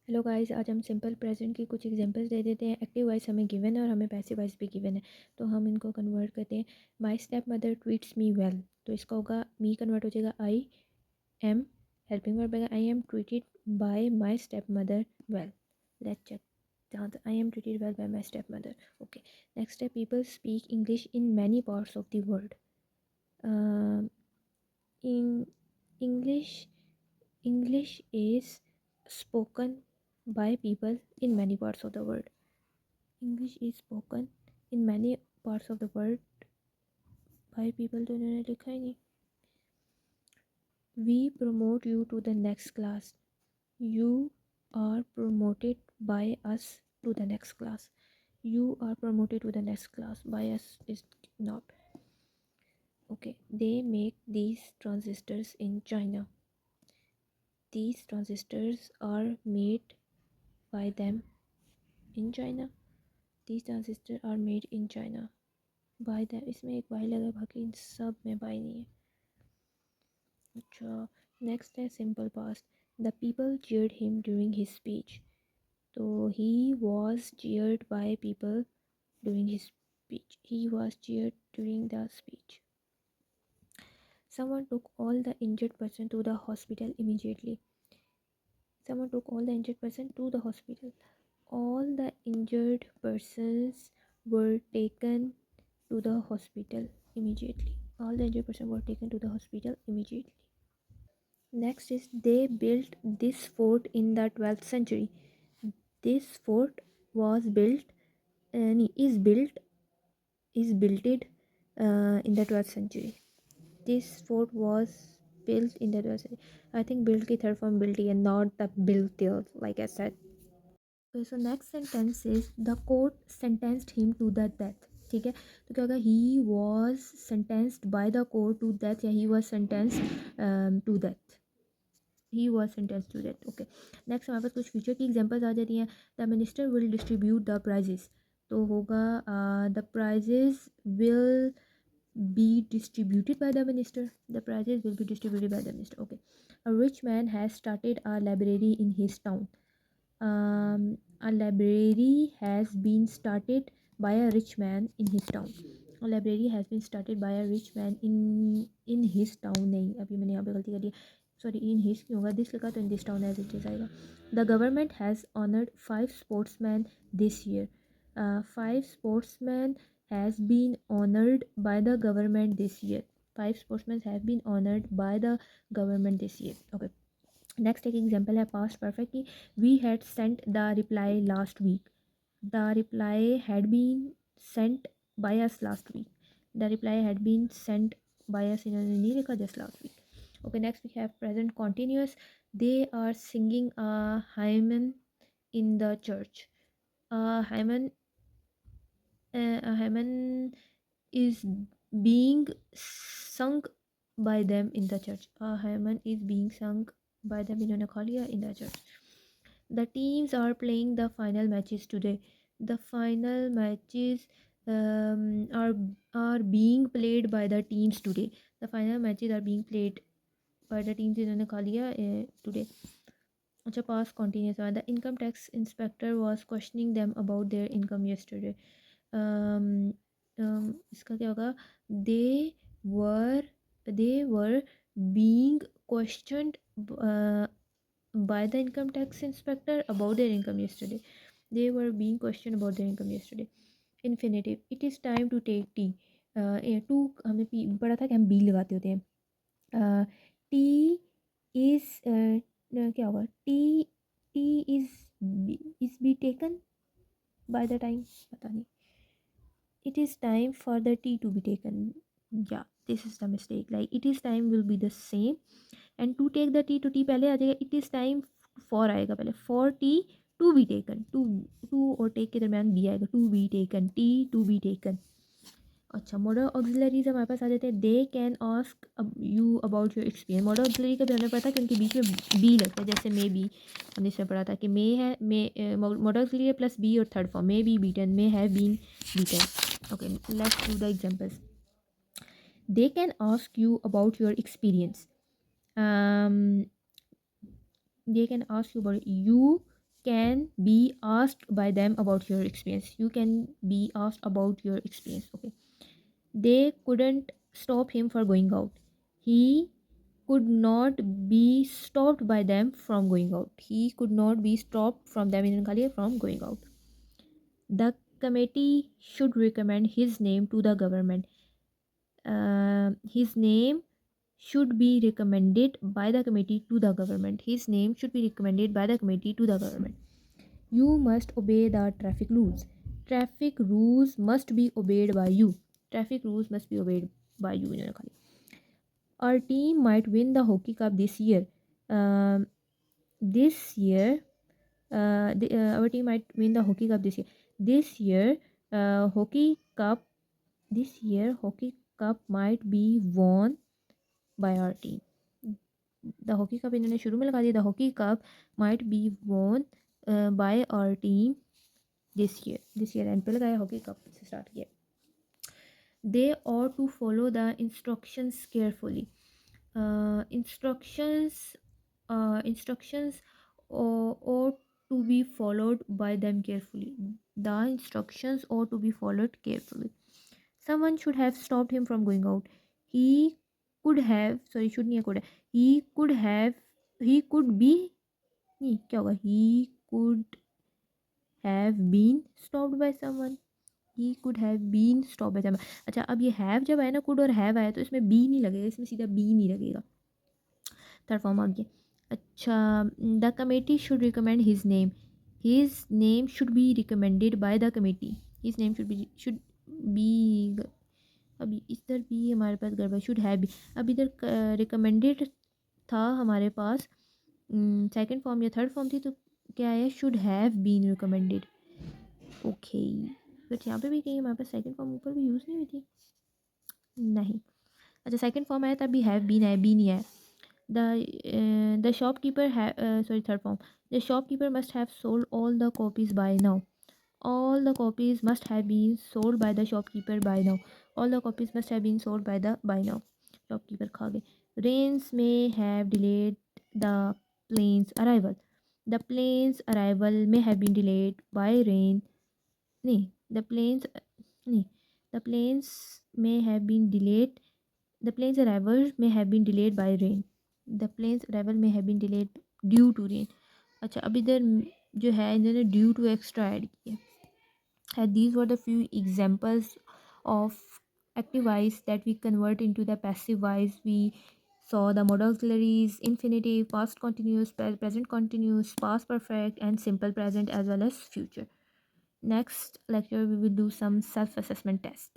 Hello guys, आज हम simple present की कुछ एग्जांपल्स दे देते हैं। एक्टिव वॉइस हमें गिवन है और हमें पैसिव वॉइस भी गिवन है, तो हम इनको कन्वर्ट करते हैं। माई step mother treats me well, तो इसका होगा मी कन्वर्ट हो जाएगा आई एम, हेल्पिंग वर्ब आएगा I am treated by my step mother well. Let's check जहाँ तक I am treated well by my step mother. Okay, next है people speak English in many parts of the world. In English is spoken by people in many parts of the world. English is spoken in many parts of the world by people, तो इन्होंने लिखा ही नहीं. We promote you to the next class. You are promoted by us to the next class. You are promoted to the next class. By us is not. Okay, they make these transistors in China. These transistors are made by them in China. These transistors are made in China by them. इसमें एक by लगा, बाकी इन सब में by नहीं है. अच्छा, next है simple past. The people cheered him during his speech. तो he was cheered by people during his speech. He was cheered during the speech. Someone took all the injured person to the hospital immediately. Someone took all the injured person to the hospital. All the injured persons were taken to the hospital immediately. All the injured persons were taken to the hospital immediately. Next is they built this fort in the 12th century. This fort was built, is built in the 12th century. This fort was built in the 12th century. I think built की third form built and not the built there, like I said. Okay, so next sentence is the court sentenced him to the death. ठीक है, तो क्या होगा, he was sentenced by the court to death या he was sentenced to death. He was sentenced to death. Okay, next हमारे पास कुछ future की examples आ जाती हैं. The minister will distribute the prizes. तो होगा the prizes will be distributed by the minister. The prizes will be distributed by the minister. Okay, a rich man has started a library in his town. A library has been started by a rich man in his town. A library has been started by a rich man in his town. नहीं, अभी मैंने यहाँ पे गलती कर दी. Sorry, in his क्यों होगा, this लिखा तो in this town as it is आएगा. The government has honored 5 sportsmen this year. 5 sportsmen has been honored by the government this year. 5 sportsmen have been honored by the government this year. Okay. Next एक example है past perfect की. We had sent the reply last week. The reply had been sent by us last week. The reply had been sent by us, इन्होंने नहीं लिखा, just last week. Okay, next we have present continuous. They are singing a hymn in the church. Hymen is being sung by them in the church. Hymen is being sung by them in the church. The teams are playing the final matches today. The final matches are being played by the teams today. The final matches are being played by the teams today. अच्छा, past continuous. The income tax inspector was questioning them about their income yesterday. इसका क्या होगा, they were being questioned by the income tax inspector about their income yesterday. They were being questioned about their income yesterday. Infinitive. It is time to take tea. टू हमें पढ़ा था कि हम B लगाते होते हैं. टी इज क्या होगा, T is be taken by the time, पता नहीं. It is time for the tea to be taken. Yeah, this is the mistake. Like it is time will be the same, and to take the tea, to tea पहले आ जाएगा. It is time for आएगा पहले, for tea to be taken. to और take के दरम्यान be आएगा, to be taken, tea to be taken. अच्छा, model auxiliaries हमारे पास आ जाते हैं. दे can ask you about your experience. Model auxiliary का भी हमें पता है कि उनके बीच में बी लगता है, जैसे मे बी हमने इसमें पढ़ा था कि मे है, may modal auxiliary plus be और third form may be beaten, may have been beaten. Okay, let's do the examples. They can ask you about your experience. They can ask you about you can be asked by them about your experience. You can be asked about your experience. Okay. They couldn't stop him for going out. He could not be stopped by them from going out. He could not be stopped from them in Khalid from going out. The committee should recommend his name to the government. His name should be recommended by the committee to the government. His name should be recommended by the committee to the government. You must obey the traffic rules. Traffic rules must be obeyed by you. Traffic rules must be obeyed by you. Our team might win the hockey cup this year. Um, this year, our team might win the hockey cup this year. This year, hockey cup. This year, hockey cup might be won by our team. The hockey cup इन्होंने शुरू में लगा दिया. The hockey cup might be won by our team this year. This year and पे लगाया hockey cup से start किया. They ought to follow the instructions carefully. Instructions ought to be followed by them carefully. The instructions ought to be followed carefully. Someone should have stopped him from going out. He could have, sorry, should नहीं could. He could have, he could be, नहीं क्या होगा? He could have been stopped by someone. He could have been stopped by someone. अच्छा, अब ये have जब आया ना, could और have आया तो इसमें be नहीं लगेगा, इसमें सीधा be नहीं लगेगा. थर्ड फॉर्म आ गया. अच्छा, the committee should recommend his name. His name should be recommended by the committee. His name should be अभी इधर भी हमारे पास गड़बड़. शुड हैव भी. अब इधर रिकमेंडेड था हमारे पास, सेकंड फॉर्म या थर्ड फॉर्म थी, तो क्या आया? Should have been recommended. Okay, but यहाँ पे भी कहीं हमारे पास सेकंड फॉर्म ऊपर भी यूज़ नहीं हुई थी. नहीं. अच्छा, सेकंड फॉर्म आया तब भी हैव बीन आया, बी नहीं आया. The shopkeeper sorry, third form. The shopkeeper must have sold all the copies by now. All the copies must have been sold by the shopkeeper by now. All the copies must have been sold by now. Shopkeeper खा गए. Rains may have delayed the plane's arrival. The plane's arrival may have been delayed by rain. नहीं, the planes नहीं. The planes may have been delayed. The plane's arrival may have been delayed by rain. The plane's arrival may have been delayed due to rain. अच्छा, अब इधर जो है इन्होंने due to extra add किया. And these were the few examples of active voice that we convert into the passive voice. We saw the modal auxiliaries, infinitive, past continuous, present continuous, past perfect, and simple present, as well as future. Next lecture we will do some self-assessment test.